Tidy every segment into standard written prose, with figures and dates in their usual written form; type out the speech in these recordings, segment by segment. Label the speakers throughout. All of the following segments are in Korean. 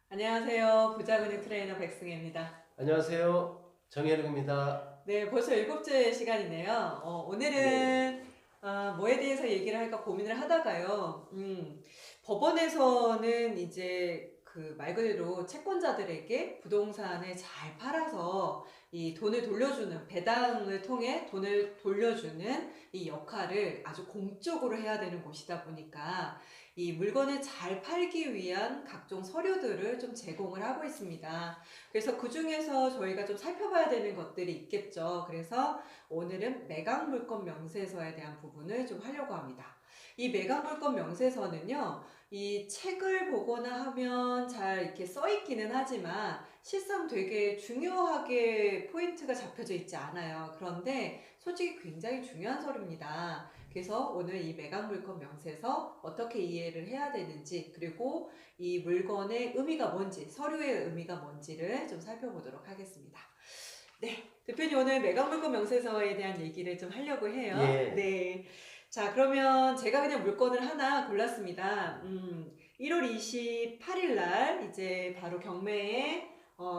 Speaker 1: 안녕하세요. 부자금융 트레이너 백승혜입니다.
Speaker 2: 안녕하세요. 정혜림입니다.
Speaker 1: 네, 벌써 일곱째 시간이네요.
Speaker 2: 네.
Speaker 1: 오늘은 뭐에 대해서 얘기를 할까 고민을 하다가요. 법원에서는 이제 그 말 그대로 채권자들에게 부동산을 잘 팔아서 이 돈을 돌려주는 배당을 통해 돈을 돌려주는 이 역할을 아주 공적으로 해야 되는 곳이다 보니까 이 물건을 잘 팔기 위한 각종 서류들을 좀 제공을 하고 있습니다. 그래서 그 중에서 저희가 좀 살펴봐야 되는 것들이 있겠죠. 그래서 오늘은 매각물건 명세서에 대한 부분을 좀 하려고 합니다. 이 매각물건 명세서는요, 이 책을 보거나 하면 잘 이렇게 써 있기는 하지만 실상 되게 중요하게 포인트가 잡혀져 있지 않아요. 그런데 솔직히 굉장히 중요한 서류입니다. 그래서 오늘 이 매각물건 명세서 어떻게 이해를 해야 되는지, 그리고 이 물건의 의미가 뭔지, 서류의 의미가 뭔지를 좀 살펴보도록 하겠습니다. 네, 대표님 오늘 매각물건 명세서에 대한 얘기를 좀 하려고 해요.
Speaker 2: 예.
Speaker 1: 네. 자, 그러면 제가 그냥 물건을 하나 골랐습니다. 1월 28일 날 이제 바로 경매에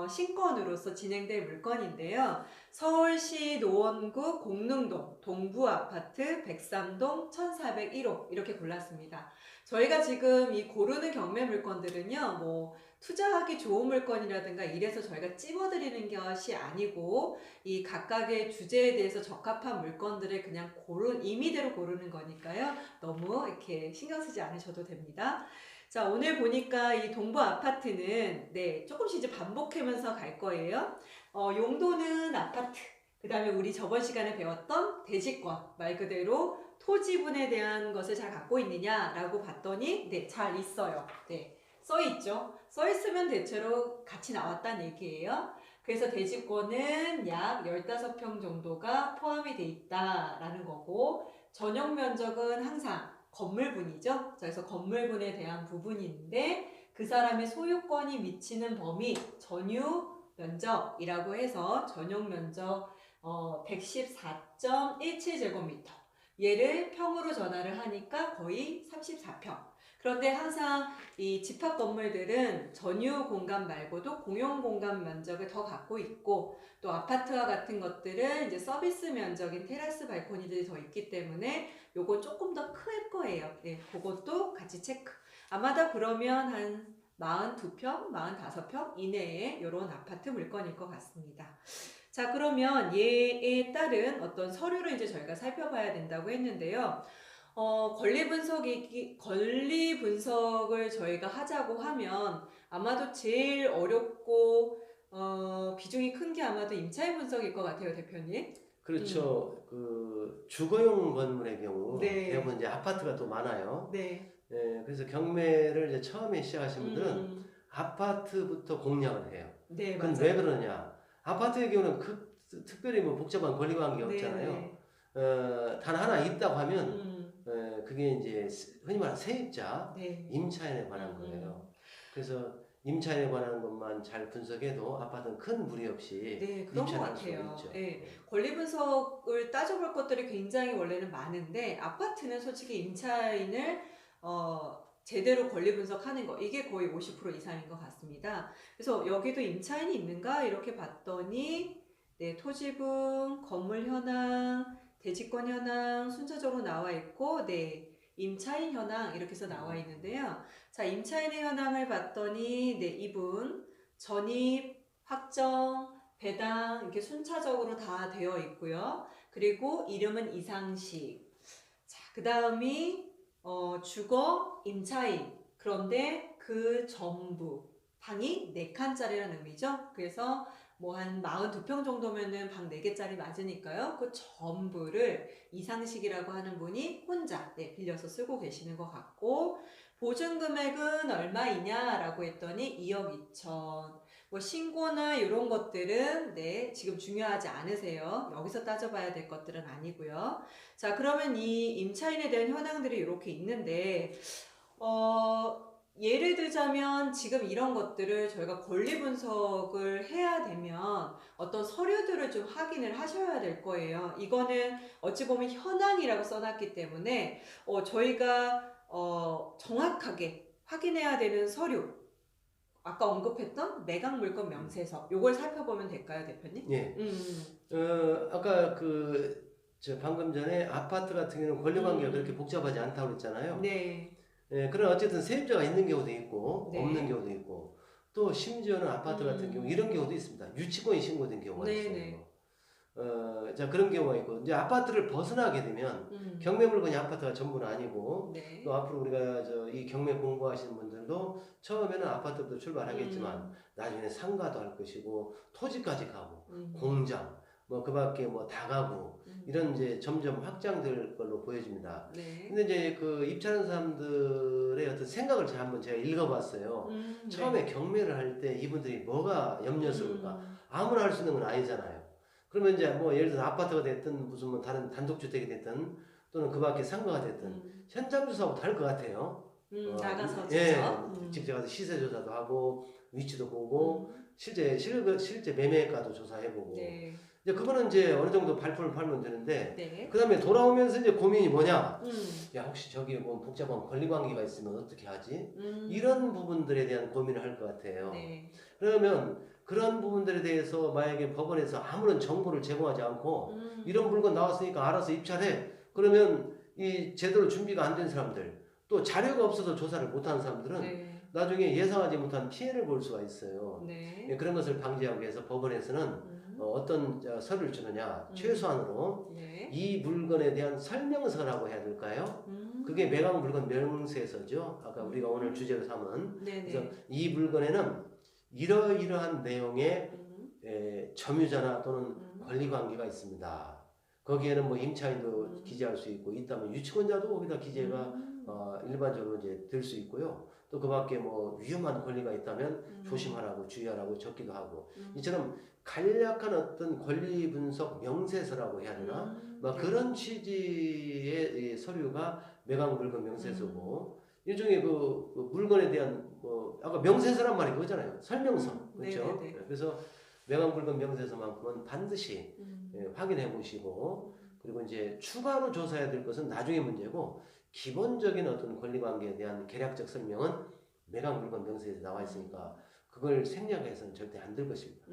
Speaker 1: 신건으로서 진행될 물건인데요. 서울시 노원구 공릉동 동부아파트 103동 1401호 이렇게 골랐습니다. 저희가 지금 이 고르는 경매 물건들은요, 뭐 투자하기 좋은 물건이라든가 이래서 저희가 찝어드리는 것이 아니고 이 각각의 주제에 대해서 적합한 물건들을 그냥 임의대로 고르는 거니까요. 너무 이렇게 신경 쓰지 않으셔도 됩니다. 자, 오늘 보니까 이 동부 아파트는 네, 조금씩 이제 반복하면서 갈 거예요. 용도는 아파트. 그 다음에 우리 저번 시간에 배웠던 대지권, 말 그대로 토지분에 대한 것을 잘 갖고 있느냐라고 봤더니 네, 잘 있어요. 네, 써 있죠. 써 있으면 대체로 같이 나왔다는 얘기예요. 그래서 대지권은 약 15평 정도가 포함이 돼 있다라는 거고, 전용 면적은 항상 건물분이죠. 그래서 건물분에 대한 부분인데 그 사람의 소유권이 미치는 범위 전유 면적이라고 해서 전용 면적 114.17제곱미터, 얘를 평으로 전화를 하니까 거의 34평. 그런데 항상 이 집합 건물들은 전유 공간 말고도 공용 공간 면적을 더 갖고 있고, 또 아파트와 같은 것들은 이제 서비스 면적인 테라스 발코니들이 더 있기 때문에 요건 조금 더 클 거예요. 네, 그것도 같이 체크. 아마도 그러면 한 42평, 45평 이내에 이런 아파트 물건일 것 같습니다. 자, 그러면 얘에 따른 어떤 서류를 이제 저희가 살펴봐야 된다고 했는데요. 권리 분석을 저희가 하자고 하면 아마도 제일 어렵고, 비중이 큰 게 아마도 임차인 분석일 것 같아요, 대표님. 음,
Speaker 2: 그렇죠. 그 주거용 건물의 경우
Speaker 1: 네,
Speaker 2: 대부분 이제 아파트가 또 많아요.
Speaker 1: 네,
Speaker 2: 예, 그래서 경매를 이제 처음에 시작하신 분들은
Speaker 1: 음,
Speaker 2: 아파트부터 공략을 해요.
Speaker 1: 네,
Speaker 2: 그건 왜
Speaker 1: 맞아요.
Speaker 2: 그러냐? 아파트의 경우는 특별히 뭐 복잡한 권리관계
Speaker 1: 네,
Speaker 2: 없잖아요.
Speaker 1: 네,
Speaker 2: 단 하나 있다고 하면
Speaker 1: 음,
Speaker 2: 그게 이제 흔히 말하는 세입자,
Speaker 1: 네,
Speaker 2: 임차인에 관한
Speaker 1: 음.
Speaker 2: 거예요. 그래서 임차인에 관한 것만 잘 분석해도 아파트는 큰 무리 없이
Speaker 1: 네, 그런 것
Speaker 2: 입찰할 수가
Speaker 1: 같아요.
Speaker 2: 있죠.
Speaker 1: 예, 권리 분석을 따져볼 것들이 굉장히 원래는 많은데, 아파트는 솔직히 임차인을, 제대로 권리 분석하는 거, 이게 거의 50% 이상인 것 같습니다. 그래서 여기도 임차인이 있는가? 이렇게 봤더니, 네, 토지분, 건물 현황, 대지권 현황 순서적으로 나와 있고, 네, 임차인 현황 이렇게 해서 나와 있는데요. 자, 임차인의 현황을 봤더니, 네, 이분, 전입, 확정, 배당 이렇게 순차적으로 다 되어 있고요. 그리고 이름은 이상식. 자, 그 다음이 주거 임차인. 그런데 그 전부 방이 4칸짜리라는 의미죠. 그래서 뭐 한 42평 정도면은 방 4개짜리 맞으니까요. 그 전부를 이상식이라고 하는 분이 혼자 네, 빌려서 쓰고 계시는 것 같고, 보증 금액은 얼마이냐라고 했더니 2억 2천. 뭐 신고나 이런 것들은 네, 지금 중요하지 않으세요. 여기서 따져봐야 될 것들은 아니고요. 자, 그러면 이 임차인에 대한 현황들이 이렇게 있는데, 예를 들자면 지금 이런 것들을 저희가 권리 분석을 해야 되면 어떤 서류들을 좀 확인을 하셔야 될 거예요. 이거는 어찌 보면 현황이라고 써놨기 때문에 저희가 정확하게 확인해야 되는 서류, 아까 언급했던 매각 물건 명세서 요걸 살펴보면 될까요, 대표님?
Speaker 2: 예. 아까 저 방금 전에 아파트 같은 경우는 권리관계가 그렇게 복잡하지 않다고 그랬잖아요.
Speaker 1: 네.
Speaker 2: 예, 그러나 어쨌든 세입자가 있는 경우도 있고
Speaker 1: 네.
Speaker 2: 없는 경우도 있고 또 심지어는 아파트 같은 경우 이런 경우도 있습니다. 유치권이 신고된 경우가
Speaker 1: 네네.
Speaker 2: 있어요. 자 그런 경우가 있고 이제 아파트를 벗어나게 되면 경매 물건이 아파트가 전부는 아니고
Speaker 1: 네.
Speaker 2: 또 앞으로 우리가 이 경매 공부하시는 분들도 처음에는 아파트부터 출발하겠지만 나중에 상가도 할 것이고 토지까지 가고 공장 뭐 그밖에 뭐 다가구 이런 이제 점점 확장될 걸로 보여집니다.
Speaker 1: 네.
Speaker 2: 근데 이제 입찰하는 사람들의 어떤 생각을 한번 제가 읽어봤어요. 처음에 경매를 할 때 이분들이 뭐가 염려스러울까? 아무나 할 수 있는 건 아니잖아요. 그러면 이제 뭐 예를 들어 아파트가 됐든 무슨 뭐 다른 단독주택이 됐든 또는 그 밖에 상가가 됐든 현장 조사하고 다를 것 같아요.
Speaker 1: 나가서
Speaker 2: 예,
Speaker 1: 직접.
Speaker 2: 직접 가서 시세 조사도 하고 위치도 보고 실제 매매가도 조사해보고.
Speaker 1: 네.
Speaker 2: 이제 그거는 이제 어느 정도 발품을 팔면 되는데
Speaker 1: 네.
Speaker 2: 그다음에 돌아오면서 이제 고민이 뭐냐? 야 혹시 저기 뭐 복잡한 권리관계가 있으면 어떻게 하지? 이런 부분들에 대한 고민을 할 것 같아요.
Speaker 1: 네.
Speaker 2: 그러면 그런 부분들에 대해서 만약에 법원에서 아무런 정보를 제공하지 않고 이런 물건 나왔으니까 알아서 입찰해. 그러면 이 제대로 준비가 안 된 사람들 또 자료가 없어서 조사를 못하는 사람들은
Speaker 1: 네.
Speaker 2: 나중에 예상하지 못한 피해를 볼 수가 있어요.
Speaker 1: 네.
Speaker 2: 예, 그런 것을 방지하기 위해서 법원에서는 어떤 서류를 주느냐 최소한으로
Speaker 1: 네.
Speaker 2: 이 물건에 대한 설명서라고 해야 될까요? 그게 매각 물건 명세서죠. 아까 우리가 오늘 주제로 삼은.
Speaker 1: 네네.
Speaker 2: 그래서 이 물건에는 이러이러한 내용의 점유자나 또는 권리관계가 있습니다. 거기에는 뭐 임차인도 기재할 수 있고 있다면 유치권자도 거기다 기재가 일반적으로 이제 될 수 있고요. 또 그밖에 뭐 위험한 권리가 있다면 조심하라고 주의하라고 적기도 하고 이처럼 간략한 어떤 권리 분석 명세서라고 해야 되나? 막 그런 취지의 서류가 매각 물건 명세서고 일종의 그 물건에 대한 뭐 아까 명세서란 말이 그거잖아요. 설명서. 그렇죠?
Speaker 1: 네네네.
Speaker 2: 그래서 매각 물건 명세서만큼은 반드시 확인해 보시고 그리고 이제 추가로 조사해야 될 것은 나중에 문제고 기본적인 어떤 권리 관계에 대한 개략적 설명은 매각 물건 명세서에 나와 있으니까 그걸 생략해서는 절대 안 될 것입니다.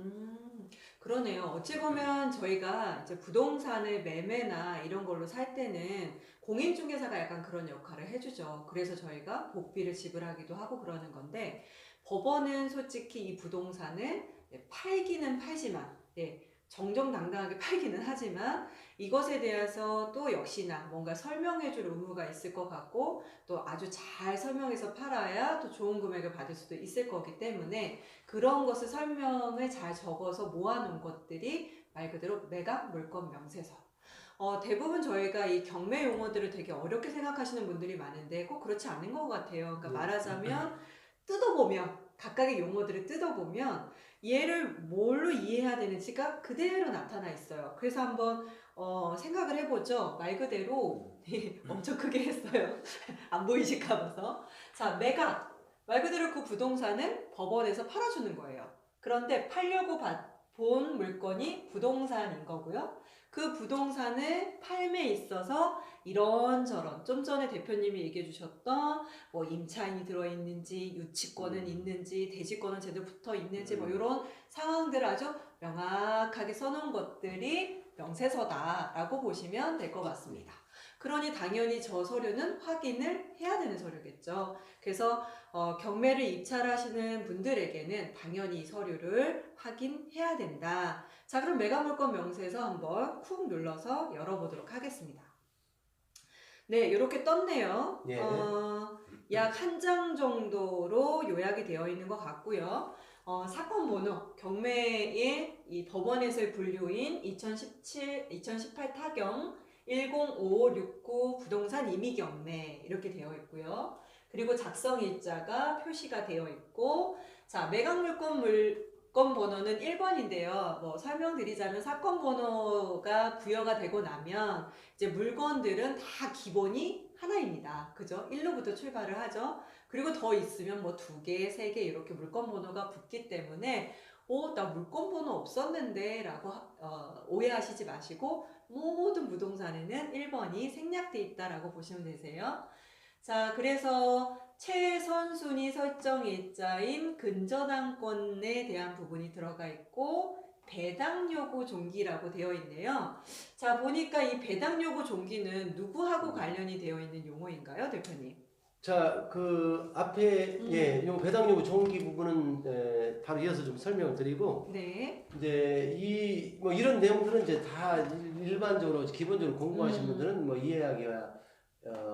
Speaker 1: 그러네요. 어찌 보면 저희가 이제 부동산을 매매나 이런 걸로 살 때는 공인중개사가 약간 그런 역할을 해주죠. 그래서 저희가 복비를 지불하기도 하고 그러는 건데 법원은 솔직히 이 부동산을 팔기는 팔지만 정정당당하게 팔기는 하지만 이것에 대해서 또 역시나 뭔가 설명해줄 의무가 있을 것 같고 또 아주 잘 설명해서 팔아야 또 좋은 금액을 받을 수도 있을 거기 때문에 그런 것을 설명을 잘 적어서 모아놓은 것들이 말 그대로 매각 물건 명세서. 대부분 저희가 이 경매 용어들을 되게 어렵게 생각하시는 분들이 많은데 꼭 그렇지 않은 것 같아요. 그러니까 말하자면 뜯어보면 각각의 용어들을 뜯어보면 얘를 뭘로 이해해야 되는지가 그대로 나타나 있어요. 그래서 한번 생각을 해보죠. 말 그대로 엄청 크게 했어요. 안 보이실까 봐서. 자, 매각. 말 그대로 그 부동산을 법원에서 팔아주는 거예요. 그런데 팔려고 본 물건이 부동산인 거고요. 그 부동산을 팔매에 있어서 이런저런 좀 전에 대표님이 얘기해 주셨던 뭐 임차인이 들어있는지 유치권은 있는지 대지권은 제대로 붙어 있는지 뭐 이런 상황들을 아주 명확하게 써놓은 것들이 명세서다라고 보시면 될 것 같습니다. 그러니 당연히 저 서류는 확인을 해야 되는 서류겠죠. 그래서 경매를 입찰하시는 분들에게는 당연히 이 서류를 확인해야 된다. 자, 그럼 매각물건 명세서 한번 쿡 눌러서 열어보도록 하겠습니다. 네, 이렇게 떴네요.
Speaker 2: 예.
Speaker 1: 약 한 장 정도로 요약이 되어 있는 것 같고요. 사건 번호, 경매의 이 법원에서의 분류인 2018 타경 105569 부동산 임의 경매 이렇게 되어 있고요. 그리고 작성일자가 표시가 되어 있고, 자, 매각물건 번호는 1번인데요. 뭐 설명드리자면 사건 번호가 부여가 되고 나면 이제 물건들은 다 기본이 하나입니다. 그죠? 1로부터 출발을 하죠. 그리고 더 있으면 뭐 2개, 3개 이렇게 물건 번호가 붙기 때문에 나 물건 번호 없었는데 라고 오해하시지 마시고 모든 부동산에는 1번이 생략돼 있다라고 보시면 되세요. 자, 그래서 최선순위 설정 일자인 근저당권에 대한 부분이 들어가 있고 배당 요구 종기라고 되어 있네요. 자, 보니까 이 배당 요구 종기는 누구하고 관련이 되어 있는 용어인가요, 대표님?
Speaker 2: 자, 그 앞에 요 배당 요구 종기 부분은 바로 이어서 좀 설명을 드리고
Speaker 1: 네.
Speaker 2: 이제 이 뭐 이런 내용들은 이제 다 일반적으로 기본적으로 공부하신 분들은 뭐 이해하기가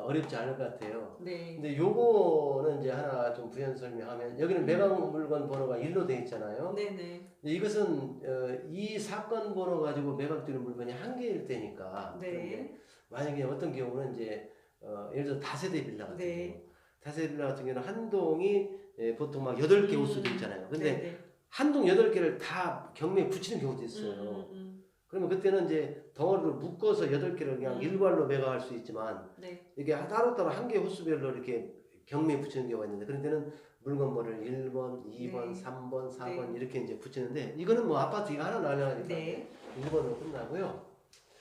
Speaker 2: 어렵지 않을 것 같아요.
Speaker 1: 네.
Speaker 2: 근데 요거는 이제 하나 좀 부연 설명하면 여기는 매각 물건 번호가 1로 되어 있잖아요.
Speaker 1: 네네.
Speaker 2: 근데 이것은 이 사건 번호 가지고 매각되는 물건이 한 개일 때니까. 그런데
Speaker 1: 네.
Speaker 2: 만약에 어떤 경우는 이제 예를 들어 다세대 빌라 같은
Speaker 1: 네.
Speaker 2: 경우, 다세대 빌라 같은 경우는 한 동이 보통 막 8개 올 수도 있잖아요. 근데
Speaker 1: 네네.
Speaker 2: 한 동 8개를 다 경매에 붙이는 경우도 있어요. 그러면 그때는 이제 덩어리로 묶어서 8개를 그냥 일괄로 매각할 수 있지만
Speaker 1: 네.
Speaker 2: 이게 따로따로 한 개 호수별로 이렇게 경매에 붙이는 경우가 있는데 그런 때는 물건 번호를 1번, 2번,
Speaker 1: 네.
Speaker 2: 3번, 4번
Speaker 1: 네.
Speaker 2: 이렇게 이제 붙이는데 이거는 뭐 아파트 이거 하나 나려니까
Speaker 1: 네.
Speaker 2: 1번으로 끝나고요.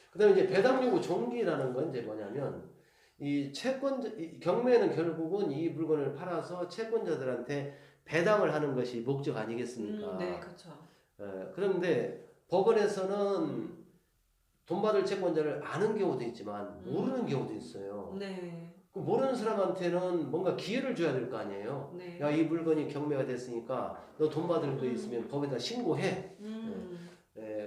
Speaker 2: 그다음에 이제 배당 요구 종기라는 건 이제 뭐냐면 이 경매는 결국은 이 물건을 팔아서 채권자들한테 배당을 하는 것이 목적 아니겠습니까?
Speaker 1: 네, 그렇죠.
Speaker 2: 그런데 법원에서는 돈 받을 채권자를 아는 경우도 있지만 모르는 경우도 있어요.
Speaker 1: 네.
Speaker 2: 그 모르는 사람한테는 뭔가 기회를 줘야 될 거 아니에요.
Speaker 1: 네.
Speaker 2: 야, 이 물건이 경매가 됐으니까 너 돈 받을 거 있으면 법에다 신고해.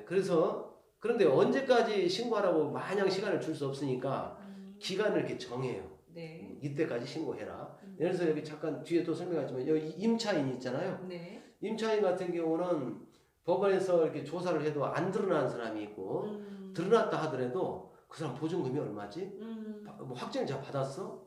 Speaker 2: 그래서 그런데 언제까지 신고하라고 마냥 시간을 줄 수 없으니까 기간을 이렇게 정해요.
Speaker 1: 네.
Speaker 2: 이때까지 신고해라. 예를 들어서 여기 잠깐 뒤에 또 설명하지만 여기 임차인 있잖아요.
Speaker 1: 네.
Speaker 2: 임차인 같은 경우는 법원에서 이렇게 조사를 해도 안 드러난 사람이 있고 드러났다 하더라도 그 사람 보증금이 얼마지? 뭐 확정자 받았어?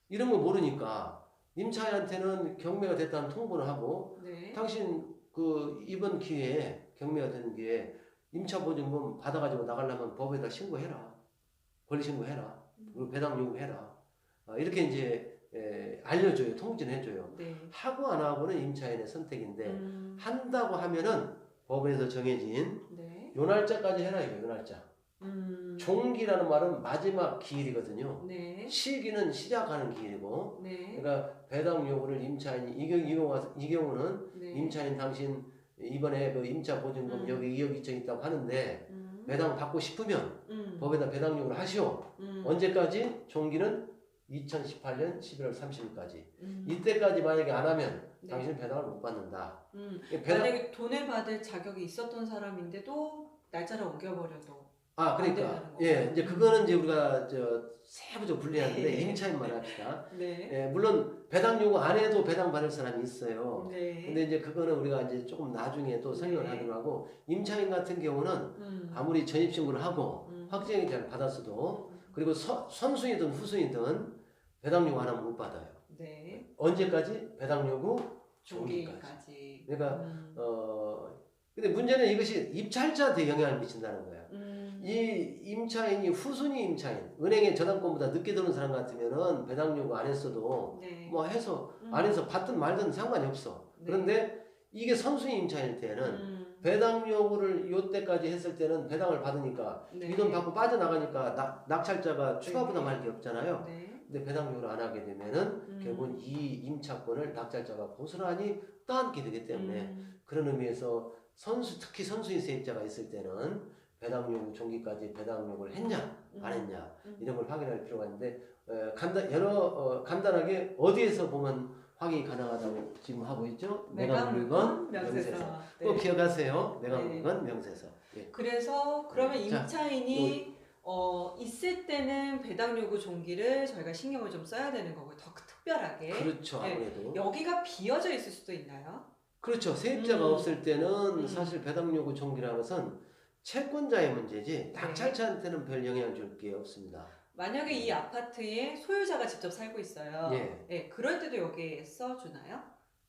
Speaker 2: 이런 거 모르니까 임차인한테는 경매가 됐다는 통보를 하고
Speaker 1: 네.
Speaker 2: 당신 그 이번 기회에 경매가 되는 기회에 임차 보증금 받아가지고 나가려면 법에다 신고해라. 권리 신고해라. 그리고 배당 요구해라. 이렇게 이제 알려줘요. 통지해줘요.
Speaker 1: 네.
Speaker 2: 하고 안 하고는 임차인의 선택인데 한다고 하면은 법에서 정해진
Speaker 1: 네.
Speaker 2: 요 날짜까지 해라 이거 요 날짜. 종기라는 말은 마지막 기일이거든요.
Speaker 1: 네.
Speaker 2: 시기는 시작하는 기일이고,
Speaker 1: 네.
Speaker 2: 그러니까 배당 요구를 임차인이 이 경우는
Speaker 1: 네.
Speaker 2: 임차인 당신 이번에 그 임차 보증금 여기 2억 2천 있다고 하는데 배당 받고 싶으면 법에다 배당 요구를 하시오. 언제까지? 종기는 2018년 11월 30일까지. 이때까지 만약에 안 하면
Speaker 1: 네.
Speaker 2: 당신은 배당을 못 받는다.
Speaker 1: 만약에 돈을 받을 자격이 있었던 사람인데도 날짜를 옮겨버려도 안
Speaker 2: 그러니까
Speaker 1: 된다는 거죠?
Speaker 2: 이제 그거는 이제 우리가 세부적 분리하는데
Speaker 1: 네.
Speaker 2: 임차인만 합시다.
Speaker 1: 네.
Speaker 2: 물론 배당 요구 안 해도 배당 받을 사람이 있어요.
Speaker 1: 네.
Speaker 2: 근데 이제 그거는 우리가 이제 조금 나중에 또 설명을
Speaker 1: 네.
Speaker 2: 하기로 하고 임차인 같은 경우는 아무리 전입신고를 하고 확정이 잘 받았어도 그리고 선순위든 후순위든 배당 요구 안 하면 못 받아요.
Speaker 1: 네.
Speaker 2: 언제까지? 배당 요구 종기까지.
Speaker 1: 종기까지.
Speaker 2: 그러니까 근데 문제는 이것이 입찰자한테 영향을 미친다는 거야. 이 임차인이 후순위 임차인, 은행에 저당권보다 늦게 들어온 사람 같으면은 배당 요구 안 했어도
Speaker 1: 네.
Speaker 2: 뭐 해서 안 해서 받든 말든 상관이 없어.
Speaker 1: 네.
Speaker 2: 그런데 이게 선순위 임차인일 때는 배당 요구를 요때까지 했을 때는 배당을 받으니까
Speaker 1: 네.
Speaker 2: 이 돈 받고 빠져나가니까 낙찰자가 추가
Speaker 1: 네.
Speaker 2: 부담할 게 없잖아요.
Speaker 1: 네.
Speaker 2: 근데 배당 요구를 안 하게 되면은 결국은 이 임차권을 낙찰자가 고스란히 떠안게 되기 때문에 그런 의미에서 특히 선순위 세입자가 있을 때는 배당 요구 종기까지 배당 요구를 했냐 안 했냐 이런 걸 확인할 필요가 있는데 간단하게 어디에서 보면 확인이 가능하다고 지금 하고 있죠? 매각 물건 명세서. 꼭 기억하세요. 매각
Speaker 1: 네.
Speaker 2: 물건 명세서. 예.
Speaker 1: 그래서 그러면
Speaker 2: 자,
Speaker 1: 임차인이 있을 때는 배당 요구 종기를 저희가 신경을 좀 써야 되는 거고요. 더 특별하게.
Speaker 2: 그렇죠.
Speaker 1: 네.
Speaker 2: 아무래도.
Speaker 1: 여기가 비어져 있을 수도 있나요?
Speaker 2: 그렇죠. 세입자가 없을 때는 사실 배당 요구 종기라는 것은 채권자의 문제지 낙찰자한테는 별 영향 줄 게 없습니다.
Speaker 1: 만약에 이 아파트에 소유자가 직접 살고 있어요.
Speaker 2: 예.
Speaker 1: 네, 그럴 때도 여기에 써주나요?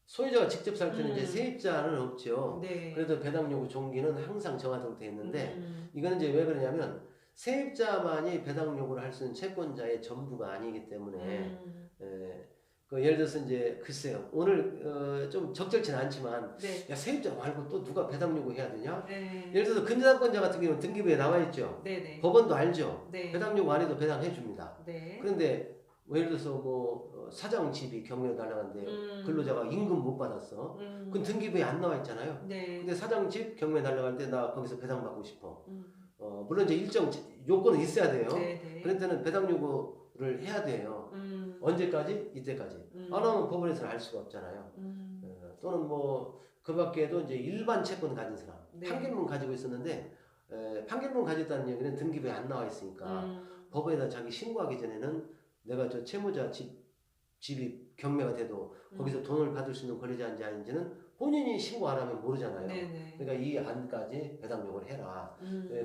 Speaker 2: 소유자가 직접 살 때는 이제 세입자는 없죠.
Speaker 1: 네.
Speaker 2: 그래도 배당 요구 종기는 항상 정하도록 되어 있는데 이거는 이제 왜 그러냐면 세입자만이 배당 요구를 할 수 있는 채권자의 전부가 아니기 때문에 예를 들어서 이제 글쎄요 오늘 좀 적절치는 않지만
Speaker 1: 네.
Speaker 2: 야 세입자 말고 또 누가 배당 요구해야 되냐?
Speaker 1: 네.
Speaker 2: 예를 들어서 근저당권자 같은 경우는 등기부에 나와 있죠.
Speaker 1: 네네.
Speaker 2: 법원도 알죠.
Speaker 1: 네.
Speaker 2: 배당 요구 안 해도 배당해 줍니다.
Speaker 1: 네.
Speaker 2: 그런데 뭐 예를 들어서 뭐 사장 집이 경매로 날라갔는데 근로자가 임금 못 받았어. 그건 등기부에 안 나와 있잖아요.
Speaker 1: 네.
Speaker 2: 근데 사장 집 경매 날라갈 때 나 거기서 배당받고 싶어. 물론 이제 일정 요건은 있어야 돼요.
Speaker 1: 네네.
Speaker 2: 그럴 때는 배당 요구를 해야 돼요. 언제까지? 이때까지. 안 하면 법원에서는 알 수가 없잖아요. 또는 뭐 그 밖에도 이제 일반 채권 가진 사람,
Speaker 1: 네.
Speaker 2: 판결문 가지고 있었는데 판결문 가졌다는 얘기는 등기부에 안 나와 있으니까 법원에다 자기 신고하기 전에는 내가 저 채무자 집이 경매가 돼도 거기서 돈을 받을 수 있는 권리자인지 아닌지는 본인이 신고 안 하면 모르잖아요.
Speaker 1: 네네.
Speaker 2: 그러니까 이 안까지 배당 요구를 해라.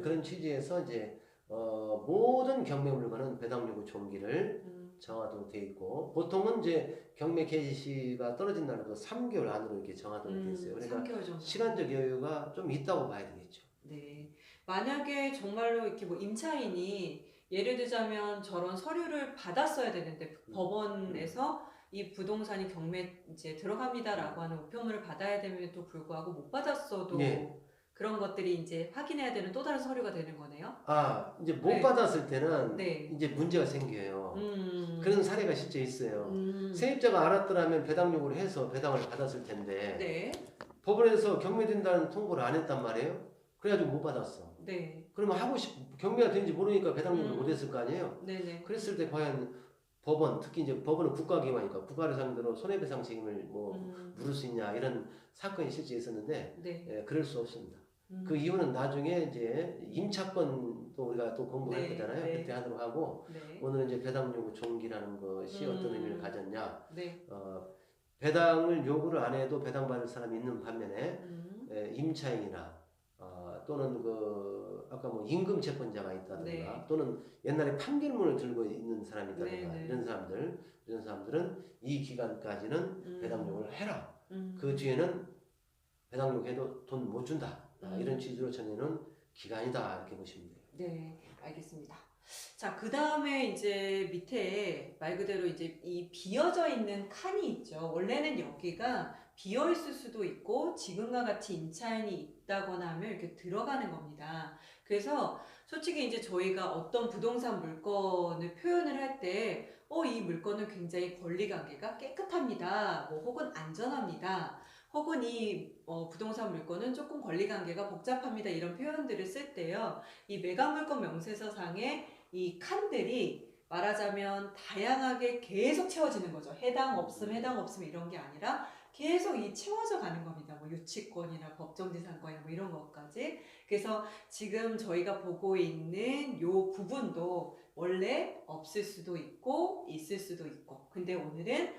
Speaker 2: 그런 취지에서 이제 모든 경매 물건은 배당 요구 종기를 정하도록 돼 있고 보통은 이제 경매 개시가 떨어진 날도 3개월 안으로 이렇게 정하도록 돼 있어요. 그러니까
Speaker 1: 3개월 정도.
Speaker 2: 시간적 여유가 좀 있다고 봐야 되겠죠.
Speaker 1: 네. 만약에 정말로 이렇게 뭐 임차인이 예를 들자면 저런 서류를 받았어야 되는데 법원에서 이 부동산이 경매 이제 들어갑니다라고 하는 우편물을 받아야 됨에도 불구하고 못 받았어도
Speaker 2: 네.
Speaker 1: 그런 것들이 이제 확인해야 되는 또 다른 서류가 되는 거네요.
Speaker 2: 아 이제 못
Speaker 1: 네.
Speaker 2: 받았을 때는
Speaker 1: 네.
Speaker 2: 이제 문제가 생겨요.
Speaker 1: 음.
Speaker 2: 그런 사례가 실제 있어요. 세입자가 알았더라면 배당 요구를 해서 배당을 받았을 텐데
Speaker 1: 네.
Speaker 2: 법원에서 경매된다는 통보를 안 했단 말이에요. 그래가지고 못 받았어.
Speaker 1: 네.
Speaker 2: 그러면 경매가 된지 모르니까 배당 요구를 못 했을 거 아니에요.
Speaker 1: 네네.
Speaker 2: 그랬을 때 과연 법원, 특히 이제 법원은 국가기관이니까 국가를 상대로 손해배상 책임을 뭐 물을 수 있냐 이런 사건이 실제 있었는데
Speaker 1: 네.
Speaker 2: 그럴 수 없습니다. 그 이유는 나중에 이제 임차권도 우리가 또 공부할
Speaker 1: 네,
Speaker 2: 거잖아요.
Speaker 1: 네.
Speaker 2: 그때 하도록 하고
Speaker 1: 네.
Speaker 2: 오늘은 이제 배당 요구 종기라는 것이 어떤 의미를 가졌냐.
Speaker 1: 네.
Speaker 2: 배당을 요구를 안 해도 배당받을 사람이 있는 반면에 임차인이나 또는 그 아까 뭐 임금 채권자가 있다든가
Speaker 1: 네.
Speaker 2: 또는 옛날에 판결문을 들고 있는 사람이 있다든가
Speaker 1: 네, 네.
Speaker 2: 이런 사람들은 이 기간까지는 배당 요구를 해라. 그
Speaker 1: 음.
Speaker 2: 뒤에는 배당 요구해도 돈 못 준다. 이런 취지로 정해놓은 기간이다 이렇게 보시면 돼요.
Speaker 1: 네, 알겠습니다. 자, 그 다음에 이제 밑에 말 그대로 이제 이 비어져 있는 칸이 있죠. 원래는 여기가 비어 있을 수도 있고 지금과 같이 임차인이 있다거나 하면 이렇게 들어가는 겁니다. 그래서 솔직히 이제 저희가 어떤 부동산 물건을 표현을 할 때, 이 물건은 굉장히 권리관계가 깨끗합니다. 뭐 혹은 안전합니다. 혹은 이 부동산 물건은 조금 권리관계가 복잡합니다. 이런 표현들을 쓸 때요. 이 매각물건 명세서상에 이 칸들이 말하자면 다양하게 계속 채워지는 거죠. 해당 없음 이런 게 아니라 계속 이 채워져 가는 겁니다. 뭐 유치권이나 법정지상권이나 뭐 이런 것까지. 그래서 지금 저희가 보고 있는 요 부분도 원래 없을 수도 있고 있을 수도 있고. 근데 오늘은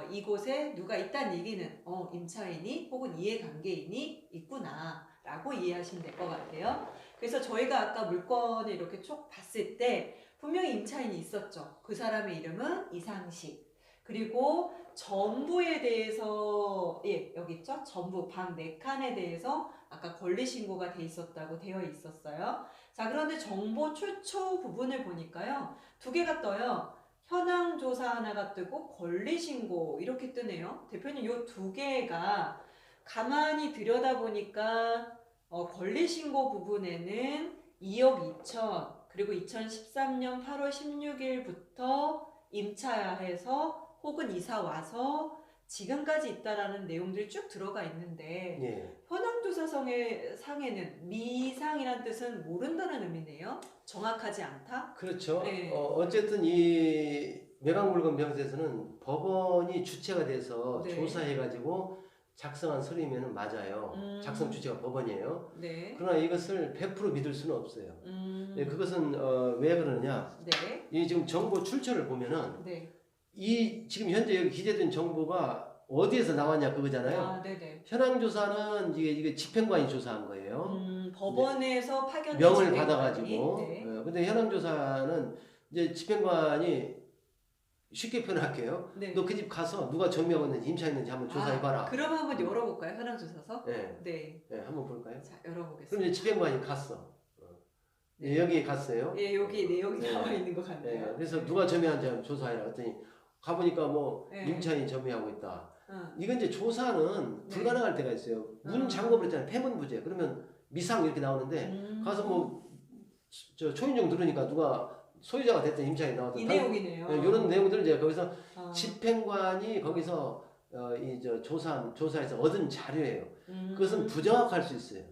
Speaker 1: 이곳에 누가 있다는 얘기는 임차인이 혹은 이해관계인이 있구나 라고 이해하시면 될 것 같아요. 그래서 저희가 아까 물건을 이렇게 쭉 봤을 때 분명히 임차인이 있었죠. 그 사람의 이름은 이상식. 그리고 전부에 대해서 여기 있죠. 전부 방 4칸에 대해서 아까 권리신고가 돼 있었다고 되어 있었어요. 자, 그런데 정보 출처 부분을 보니까요. 2개가 떠요. 현황조사 하나가 뜨고 권리신고 이렇게 뜨네요. 대표님 이 2개가 가만히 들여다보니까 권리신고 부분에는 2억 2천 그리고 2013년 8월 16일부터 임차해서 혹은 이사 와서 지금까지 있다라는 내용들이 쭉 들어가 있는데
Speaker 2: 예.
Speaker 1: 현황조사상에는 미상이란 뜻은 모른다는 의미네요. 정확하지 않다.
Speaker 2: 그렇죠.
Speaker 1: 네.
Speaker 2: 어쨌든 이 매각물건 명세서는 법원이 주체가 돼서
Speaker 1: 네.
Speaker 2: 조사해가지고 작성한 서류면은 맞아요. 작성 주체가 법원이에요.
Speaker 1: 네.
Speaker 2: 그러나 이것을 100% 믿을 수는 없어요. 네, 그것은 왜 그러느냐?
Speaker 1: 네.
Speaker 2: 이 지금 정보 출처를 보면은
Speaker 1: 네.
Speaker 2: 이 지금 현재 여기 기재된 정보가 어디에서 나왔냐 그거잖아요.
Speaker 1: 아, 네네.
Speaker 2: 현황조사는 이게 집행관이 조사한 거예요.
Speaker 1: 법원에서 파견된
Speaker 2: 명을
Speaker 1: 집행관이.
Speaker 2: 받아가지고.
Speaker 1: 네.
Speaker 2: 근데 현황조사는 이제 집행관이 쉽게 표현할게요.
Speaker 1: 네.
Speaker 2: 너 그 집 가서 누가 점유하고 있는지 임차했는지 한번 조사해봐라.
Speaker 1: 그럼 한번 열어볼까요? 현황조사서?
Speaker 2: 네.
Speaker 1: 네.
Speaker 2: 네, 한번 볼까요?
Speaker 1: 자, 열어보겠습니다.
Speaker 2: 그럼 이제 집행관이 갔어.
Speaker 1: 네.
Speaker 2: 여기에 갔어요.
Speaker 1: 예, 여기 내용이
Speaker 2: 네.
Speaker 1: 나와 있는 것 같네요.
Speaker 2: 네, 그래서 누가 점유한지 한번 조사해라. 그랬더니 가보니까 뭐
Speaker 1: 네.
Speaker 2: 임차인이 점유하고 있다.
Speaker 1: 응.
Speaker 2: 이건 이제 조사는
Speaker 1: 네.
Speaker 2: 불가능할 때가 있어요. 문 잠궈버렸잖아요. 폐문부재. 그러면 미상 이렇게 나오는데 가서 뭐 저 초인종 들으니까 누가 소유자가 됐든 임차인이 나왔든
Speaker 1: 이 내용이네요.
Speaker 2: 이런 내용들을 이제 거기서
Speaker 1: 어.
Speaker 2: 집행관이 거기서 조사에서 얻은 자료예요. 그것은 부정확할 수 있어요.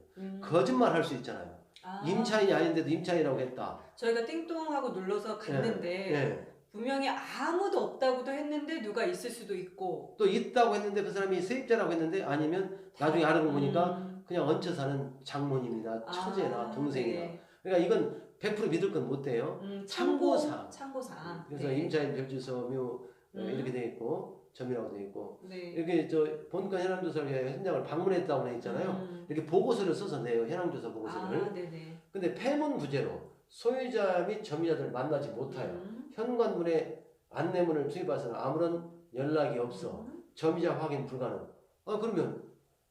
Speaker 2: 거짓말할 수 있잖아요.
Speaker 1: 아.
Speaker 2: 임차인이 아닌데도 임차인이라고 했다.
Speaker 1: 저희가 띵동하고 눌러서 갔는데
Speaker 2: 예.
Speaker 1: 분명히 아무도 없다고도 했는데 누가 있을 수도 있고
Speaker 2: 또 있다고 했는데 그 사람이 세입자라고 했는데 아니면 나중에 알고 보니까 그냥 얹혀 사는 장모님이나 처제나 동생이나.
Speaker 1: 네.
Speaker 2: 그러니까 이건 100% 믿을 건 못 돼요. 참고사항.
Speaker 1: 참고사항.
Speaker 2: 그래서
Speaker 1: 네.
Speaker 2: 임차인 별주소 묘 이렇게 돼 있고 점이라고 돼 있고
Speaker 1: 네.
Speaker 2: 이렇게 본건 현황조사를 현장을 방문했다고 돼 있잖아요. 이렇게 보고서를 써서 내요. 현황조사 보고서를.
Speaker 1: 네네.
Speaker 2: 근데 폐문 부재로 소유자 및 점유자들을 만나지 못하여 현관문에 안내문을 투입해서는 아무런 연락이 없어 점유자 확인 불가능. 그러면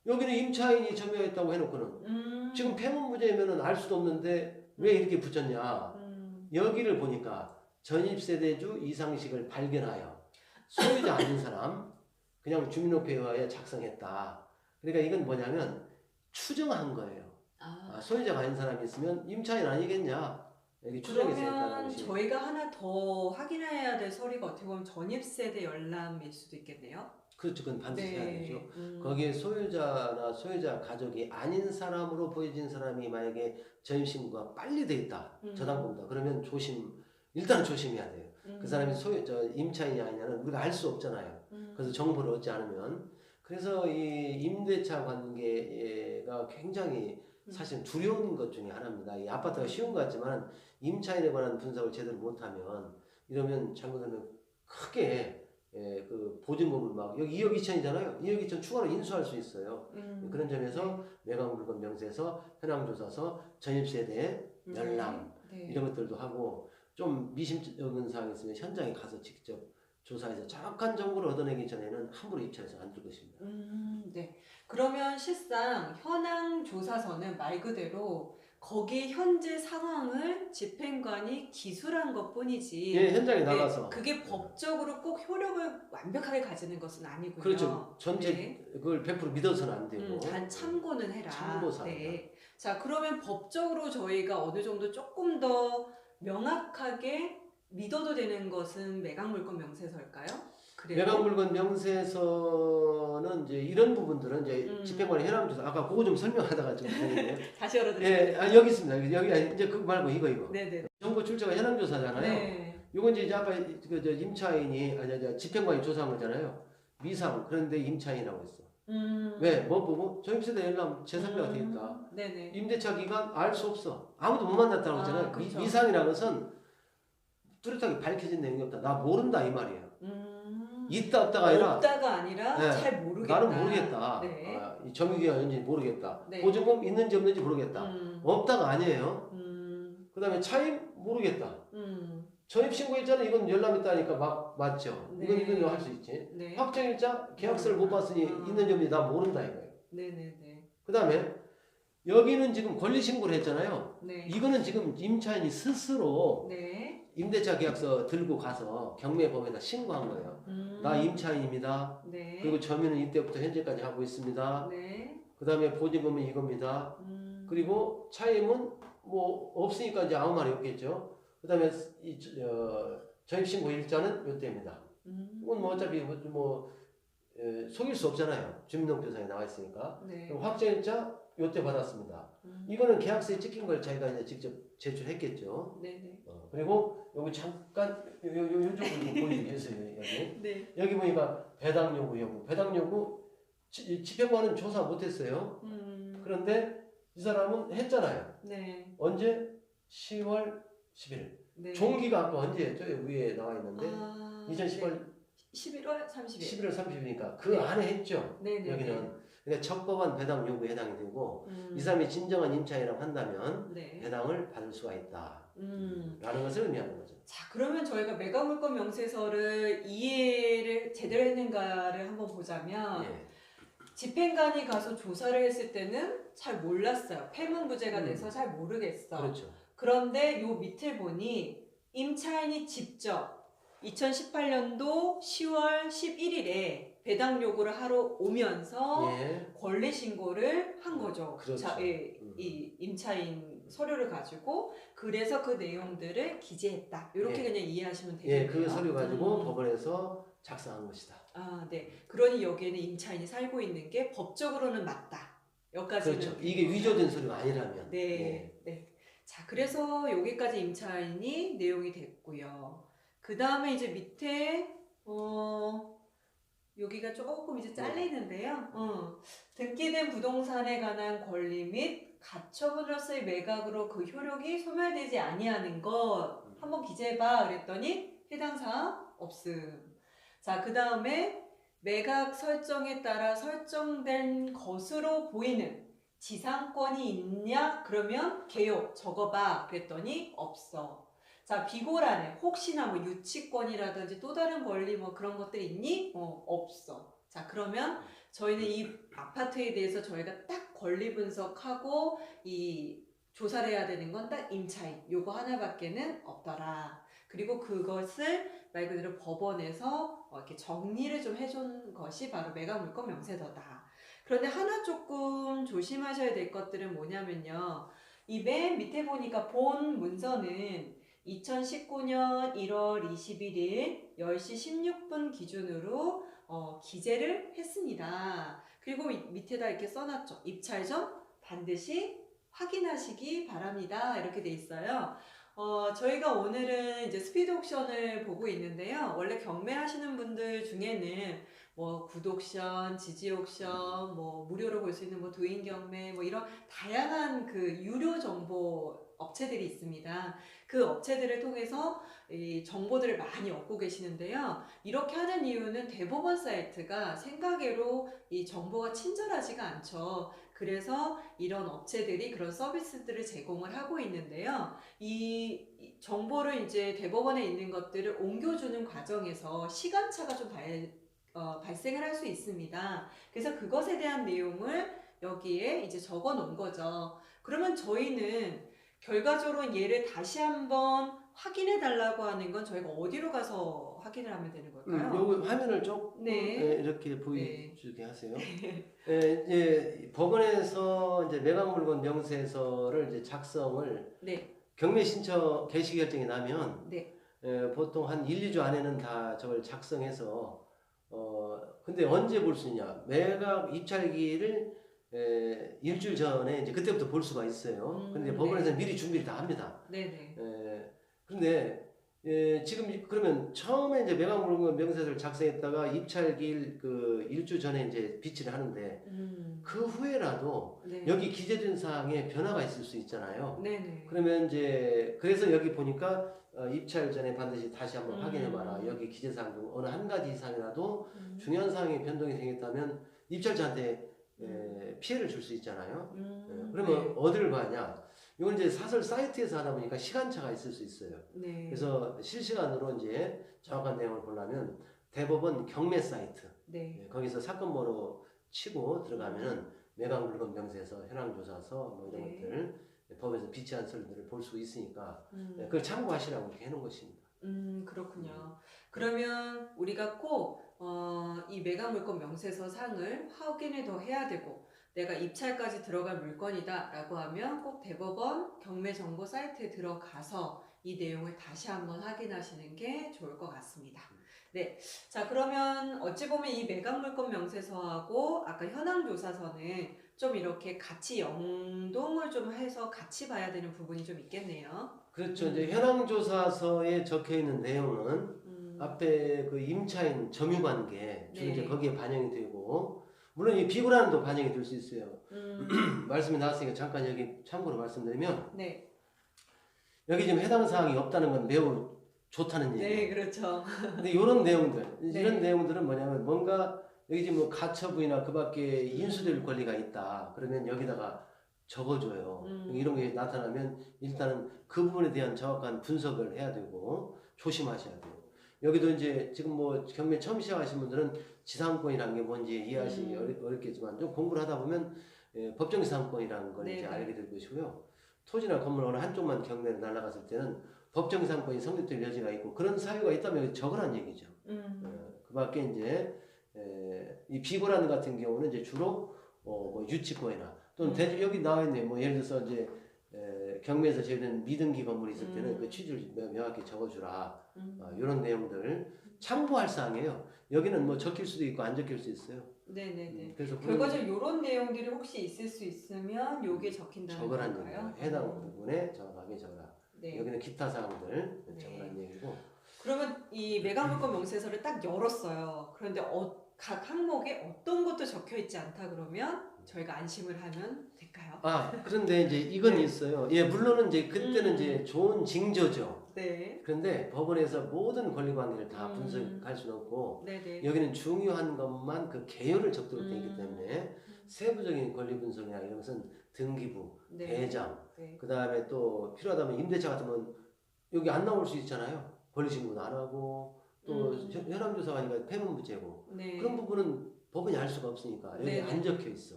Speaker 2: 여기는 임차인이 점유했다고 해놓고는 지금 폐문 부재면은 알 수도 없는데 왜 이렇게 붙였냐? 여기를 보니까 전입세대주 이상식을 발견하여 소유자 아닌 사람 그냥 주민등록부에 의하여 작성했다. 그러니까 이건 뭐냐면 추정한 거예요. 소유자가 아닌 사람이 있으면 임차인 아니겠냐? 여기 추정해서 했다는
Speaker 1: 그러면
Speaker 2: 것이.
Speaker 1: 저희가 하나 더 확인해야 될 서류가 어떻게 보면 전입세대 열람일 수도 있겠네요.
Speaker 2: 그렇죠. 그건 반드시 해야
Speaker 1: 네.
Speaker 2: 되죠. 거기에 소유자나 소유자 가족이 아닌 사람으로 보여진 사람이 만약에 전입신고가 빨리 돼 있다. 저당권보다. 그러면 일단 조심해야 돼요. 그 사람이 임차인이 아니냐는 우리가 알 수 없잖아요. 그래서 정보를 얻지 않으면. 그래서 이 임대차 관계가 굉장히 사실 두려운 것 중에 하나입니다. 이 아파트가 쉬운 것 같지만 임차인에 관한 분석을 제대로 못하면 이러면 잘못하면 크게 그 보증금을 막 여기 2억 2천이잖아요. 2억 2천 추가로 인수할 수 있어요. 그런 점에서 매각물건 명세서, 현황조사서, 전입세대, 열람 이런 것들도 하고 좀 미심쩍은 사항이 있으면 현장에 가서 직접 조사해서 정확한 정보를 얻어내기 전에는 함부로 입찰해서 안 줄 것입니다.
Speaker 1: 네. 그러면 실상 현황 조사서는 말 그대로 거기 현재 상황을 집행관이 기술한 것뿐이지.
Speaker 2: 예, 현장에 나가서.
Speaker 1: 그게 법적으로 꼭 효력을 완벽하게 가지는 것은 아니고요.
Speaker 2: 그렇죠. 전체 그걸 100% 믿어서는 안 되고.
Speaker 1: 단 참고는 해라.
Speaker 2: 참고사항이다.
Speaker 1: 네. 자, 그러면 법적으로 저희가 어느 정도 조금 더 명확하게 믿어도 되는 것은 매각물건 명세서일까요? 그래요?
Speaker 2: 매각물건 명세서는 이제 이런 부분들은 이제 집행관의 현황조사 아까 그거 좀 설명하다가 좀 되는데요.
Speaker 1: 다시 열어드릴게요.
Speaker 2: 예, 여기 있습니다. 여기 이제 그거 말고 이거.
Speaker 1: 네네.
Speaker 2: 정보 출처가 현황조사잖아요.
Speaker 1: 네.
Speaker 2: 요건 이제 아까 임차인이 집행관이 조사한 거잖아요. 미상 그런데 임차인이라고 했어. 왜? 뭐 보고 전입세대 열람 제3자가 돼 있다.
Speaker 1: 네네.
Speaker 2: 임대차 기간 알 수 없어. 아무도 못 만났다고 했잖아요.
Speaker 1: 그렇죠.
Speaker 2: 미상이라는 것은 뚜렷하게 밝혀진 내용이 없다. 나 모른다 이 말이에요. 있다 없다가 아니라
Speaker 1: 없다가 아니라
Speaker 2: 네,
Speaker 1: 잘 모르겠다.
Speaker 2: 나는 모르겠다.
Speaker 1: 네.
Speaker 2: 이 점유기가 있는지 모르겠다.
Speaker 1: 네.
Speaker 2: 보증금 있는지 없는지 모르겠다. 없다가 아니에요. 그 다음에 차임 모르겠다. 전입신고했잖아. 이건 열람했다니까 맞죠.
Speaker 1: 네.
Speaker 2: 이건 할 수 있지.
Speaker 1: 네.
Speaker 2: 확정일자 계약서를 못 봤으니 있는지 없는지 나 모른다 이거예요.
Speaker 1: 네네네.
Speaker 2: 그 다음에 여기는 지금 권리신고를 했잖아요.
Speaker 1: 네.
Speaker 2: 이거는 지금 임차인이 스스로
Speaker 1: 네.
Speaker 2: 임대차 계약서 들고 가서 경매법에다 신고한 거예요. 나 임차인입니다.
Speaker 1: 네.
Speaker 2: 그리고 점유는 이때부터 현재까지 하고 있습니다.
Speaker 1: 네.
Speaker 2: 그 다음에 보증금은 이겁니다. 그리고 차임은 뭐 없으니까 이제 아무 말이 없겠죠. 그 다음에 전입신고 일자는 이때입니다. 이건 뭐 어차피 속일 수 없잖아요. 주민등록조사에 나와 있으니까.
Speaker 1: 네.
Speaker 2: 그럼 확정일자 이때 받았습니다. 이거는 계약서에 찍힌 걸 자기가 이제 직접 제출했겠죠.
Speaker 1: 네네.
Speaker 2: 그리고 여기 잠깐 요쪽으로 보여주겠어요. 여기.
Speaker 1: 네.
Speaker 2: 여기 보니까 배당 요구. 배당 요구 집행관은 조사 못했어요. 그런데 이 사람은 했잖아요.
Speaker 1: 네.
Speaker 2: 언제? 10월 10일.
Speaker 1: 네.
Speaker 2: 종기가 아까 언제였죠? 여기 위에 나와 있는데 2010월
Speaker 1: 11월 30일.
Speaker 2: 11월 30일이니까 그
Speaker 1: 네.
Speaker 2: 안에 했죠.
Speaker 1: 네네.
Speaker 2: 여기는. 그러니까 적법한 배당 요구에 해당이 되고 이 사람이 진정한 임차인이라고 한다면
Speaker 1: 네.
Speaker 2: 배당을 받을 수가 있다. 라는 것을 의미하는 거죠.
Speaker 1: 자, 그러면 저희가 매각물건 명세서를 이해를 제대로 했는가를 한번 보자면
Speaker 2: 예.
Speaker 1: 집행관이 가서 조사를 했을 때는 잘 몰랐어요. 폐문부재가 돼서 잘 모르겠어.
Speaker 2: 그렇죠.
Speaker 1: 그런데 요 밑을 보니 임차인이 직접 2018년도 10월 11일에 배당 요구를 하러 오면서
Speaker 2: 예.
Speaker 1: 권리 신고를 한 거죠.
Speaker 2: 그렇죠.
Speaker 1: 자, 이 임차인 서류를 가지고 그래서 그 내용들을 기재했다. 이렇게
Speaker 2: 예.
Speaker 1: 그냥 이해하시면
Speaker 2: 예,
Speaker 1: 되겠네요.
Speaker 2: 그 서류 가지고 법원에서 작성한 것이다.
Speaker 1: 아, 네. 그러니 여기에는 임차인이 살고 있는 게 법적으로는 맞다. 여기까지는
Speaker 2: 그렇죠.
Speaker 1: 된
Speaker 2: 이게
Speaker 1: 건가요?
Speaker 2: 위조된 서류가 아니라면.
Speaker 1: 네, 네. 자, 그래서 여기까지 임차인이 내용이 됐고요. 그 다음에 이제 밑에 여기가 조금 이제 잘리는데요. 등기된 부동산에 관한 권리 및 가처분으로서의 매각으로 그 효력이 소멸되지 아니하는 것 한번 기재해봐 그랬더니 해당 사항 없음. 자, 그 다음에 매각 설정에 따라 설정된 것으로 보이는 지상권이 있냐? 그러면 개요 적어봐 그랬더니 없어. 자, 비고란에 혹시나 뭐 유치권이라든지 또 다른 권리 뭐 그런 것들이 있니? 없어. 자, 그러면 저희는 이 아파트에 대해서 저희가 딱 권리 분석하고 이 조사를 해야 되는 건 딱 임차인 요거 하나밖에는 없더라. 그리고 그것을 말 그대로 법원에서 이렇게 정리를 좀 해준 것이 바로 매각물권 명세서다. 그런데 하나 조금 조심하셔야 될 것들은 뭐냐면요. 이 맨 밑에 보니까 본 문서는 2019년 1월 21일 10시 16분 기준으로 기재를 했습니다. 그리고 밑에다 이렇게 써놨죠. 입찰 전 반드시 확인하시기 바랍니다. 이렇게 돼 있어요. 저희가 오늘은 이제 스피드 옥션을 보고 있는데요. 원래 경매하시는 분들 중에는 뭐 구독션, 지지 옥션, 뭐 무료로 볼 수 있는 뭐 도인 경매, 뭐 이런 다양한 그 유료 정보 업체들이 있습니다. 그 업체들을 통해서 이 정보들을 많이 얻고 계시는데요. 이렇게 하는 이유는 대법원 사이트가 생각외로 이 정보가 친절하지가 않죠. 그래서 이런 업체들이 그런 서비스들을 제공을 하고 있는데요. 이 정보를 이제 대법원에 있는 것들을 옮겨주는 과정에서 시간차가 좀 발생을 할 수 있습니다. 그래서 그것에 대한 내용을 여기에 이제 적어 놓은 거죠. 그러면 저희는 결과적으로 얘를 다시 한번 확인해 달라고 하는 건 저희가 어디로 가서 확인을 하면 되는 걸까요?
Speaker 2: 요거 화면을 조금
Speaker 1: 네.
Speaker 2: 이렇게
Speaker 1: 네.
Speaker 2: 보여주게 하세요. 이제 법원에서 이제 매각물건 명세서를 이제 작성을
Speaker 1: 네.
Speaker 2: 경매 신청 개시 결정이 나면
Speaker 1: 네.
Speaker 2: 보통 한 1, 2주 안에는 다 저걸 작성해서 근데 언제 볼 수 있냐? 매각 입찰기를 일주일 전에 이제 그때부터 볼 수가 있어요. 근데 법원에서
Speaker 1: 네.
Speaker 2: 미리 준비를 다 합니다.
Speaker 1: 네네.
Speaker 2: 근데 지금 그러면 처음에 이제 매각물건 명세서를 작성했다가 입찰기일 그 일주 전에 이제 비치를 하는데 그 후에라도
Speaker 1: 네.
Speaker 2: 여기 기재된 사항에 변화가 있을 수 있잖아요.
Speaker 1: 네네.
Speaker 2: 그러면 이제 그래서 여기 보니까 입찰 전에 반드시 다시 한번
Speaker 1: 음.
Speaker 2: 확인해봐라. 여기 기재사항 중 어느 한 가지 이상이라도 중요한 사항에 변동이 생겼다면 입찰자한테 피해를 줄 수 있잖아요. 그러면
Speaker 1: 네.
Speaker 2: 어디를 봐야? 이건 이제 사설 사이트에서 하다 보니까 시간차가 있을 수 있어요.
Speaker 1: 네.
Speaker 2: 그래서 실시간으로 이제 정확한 내용을 보려면 대법원 경매 사이트
Speaker 1: 네.
Speaker 2: 거기서 사건 번호 치고 들어가면은 매각물건 명세서, 현황조사서 뭐 이런
Speaker 1: 네.
Speaker 2: 것들 법에서 비치한 서류들을 볼 수 있으니까 그걸 참고하시라고 이렇게 해놓은 것입니다.
Speaker 1: 그렇군요. 그러면 우리가 꼭 이 매각물건 명세서 상을 확인을 더 해야 되고 내가 입찰까지 들어갈 물건이다 라고 하면 꼭 대법원 경매정보 사이트에 들어가서 이 내용을 다시 한번 확인하시는 게 좋을 것 같습니다. 네. 자, 그러면 어찌 보면 이 매각물건 명세서하고 아까 현황조사서는 좀 이렇게 같이 연동을 좀 해서 같이 봐야 되는 부분이 좀 있겠네요.
Speaker 2: 그렇죠. 이제 현황조사서에 적혀 있는 내용은 앞에 그 임차인 점유관계 주로 이제
Speaker 1: 네.
Speaker 2: 거기에 반영이 되고 물론 이 비굴한도 반영이 될 수 있어요. 말씀이 나왔으니까 잠깐 여기 참고로 말씀드리면
Speaker 1: 네.
Speaker 2: 여기 지금 해당 사항이 없다는 건 매우 좋다는 얘기예요.
Speaker 1: 네, 그렇죠.
Speaker 2: 근데 이런 내용들,
Speaker 1: 네.
Speaker 2: 이런 내용들은 뭐냐면 뭔가 여기 지금 뭐 가처분이나 그 밖에 인수될 권리가 있다. 그러면 여기다가 적어줘요. 이런 게 나타나면 일단은 그 부분에 대한 정확한 분석을 해야 되고 조심하셔야 돼요. 여기도 이제 지금 뭐 경매 처음 시작하신 분들은 지상권이라는 게 뭔지 이해하시기 어렵겠지만 좀 공부를 하다 보면 법정 지상권이라는 걸 이제 알게 될 것이고요. 토지나 건물 어느 한쪽만 경매를 날아갔을 때는 법정 지상권이 성립될 여지가 있고 그런 사유가 있다면 여기 적으라는 얘기죠. 그 밖에 이제 이 비고란 같은 경우는 이제 주로 뭐 유치권이나 또는 여기 나와 있네 뭐 예를 들어서 이제 경매에서 저희는 미등기 건물이 있을 때는 그
Speaker 1: 음.
Speaker 2: 취지를 명확히 적어주라.
Speaker 1: 음.
Speaker 2: 이런 내용들 참고할 사항이에요. 여기는 뭐 적힐 수도 있고 안 적힐 수 있어요.
Speaker 1: 네네네.
Speaker 2: 그래서
Speaker 1: 결과적으로 이런 내용들이 혹시 있을 수 있으면 요게 적힌다는
Speaker 2: 적으란
Speaker 1: 건가요?
Speaker 2: 얘기예요. 해당 부분에 정확하게 적어라.
Speaker 1: 네.
Speaker 2: 여기는 기타 사항들
Speaker 1: 네.
Speaker 2: 적으란 얘기고.
Speaker 1: 그러면 이 매각물건 명세서를 딱 열었어요. 그런데 각 항목에 어떤 것도 적혀 있지 않다 그러면 저희가 안심을 하면 될까요?
Speaker 2: 그런데 이제 이건
Speaker 1: 네.
Speaker 2: 있어요. 예, 물론은 이제 그때는 이제 좋은 징조죠.
Speaker 1: 네.
Speaker 2: 그런데 법원에서 모든 권리 관계를 다
Speaker 1: 음.
Speaker 2: 분석할 수는 없고
Speaker 1: 네네.
Speaker 2: 여기는 중요한 것만 그 개요를 적도록 되어 있기
Speaker 1: 음.
Speaker 2: 때문에 세부적인 권리 분석이나 이런 것은 등기부,
Speaker 1: 네.
Speaker 2: 대장,
Speaker 1: 네.
Speaker 2: 그 다음에 또 필요하다면 임대차 같으면 여기 안 나올 수 있잖아요. 권리신고도 안 하고 또 현황조사가 아니라 폐문부채고
Speaker 1: 네.
Speaker 2: 그런 부분은 법원이 알 수가 없으니까 여기
Speaker 1: 네네.
Speaker 2: 안 적혀 있어.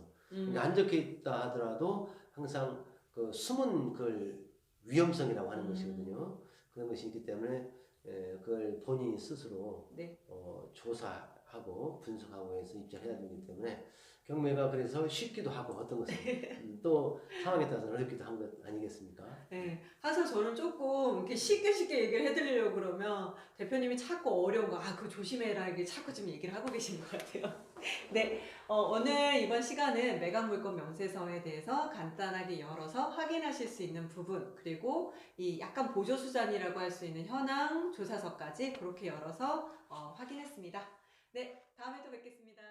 Speaker 2: 안 적혀 있다 하더라도 항상 그 숨은 그 위험성이라고 하는 것이거든요. 그런 것이 있기 때문에 그걸 본인이 스스로
Speaker 1: 네.
Speaker 2: 조사하고 분석하고 해서 입장해야 되기 때문에 경매가 그래서 쉽기도 하고 어떤 것은 또 상황에 따라서 어렵기도 한 것 아니겠습니까?
Speaker 1: 네. 항상 저는 조금 이렇게 쉽게 얘기를 해드리려고 그러면 대표님이 자꾸 어려운 거, 그거 조심해라, 이게 자꾸 지금 얘기를 하고 계신 것 같아요. 네. 오늘 이번 시간은 매각물건 명세서에 대해서 간단하게 열어서 확인하실 수 있는 부분, 그리고 이 약간 보조수단이라고 할 수 있는 현황 조사서까지 그렇게 열어서 확인했습니다. 네. 다음에 또 뵙겠습니다.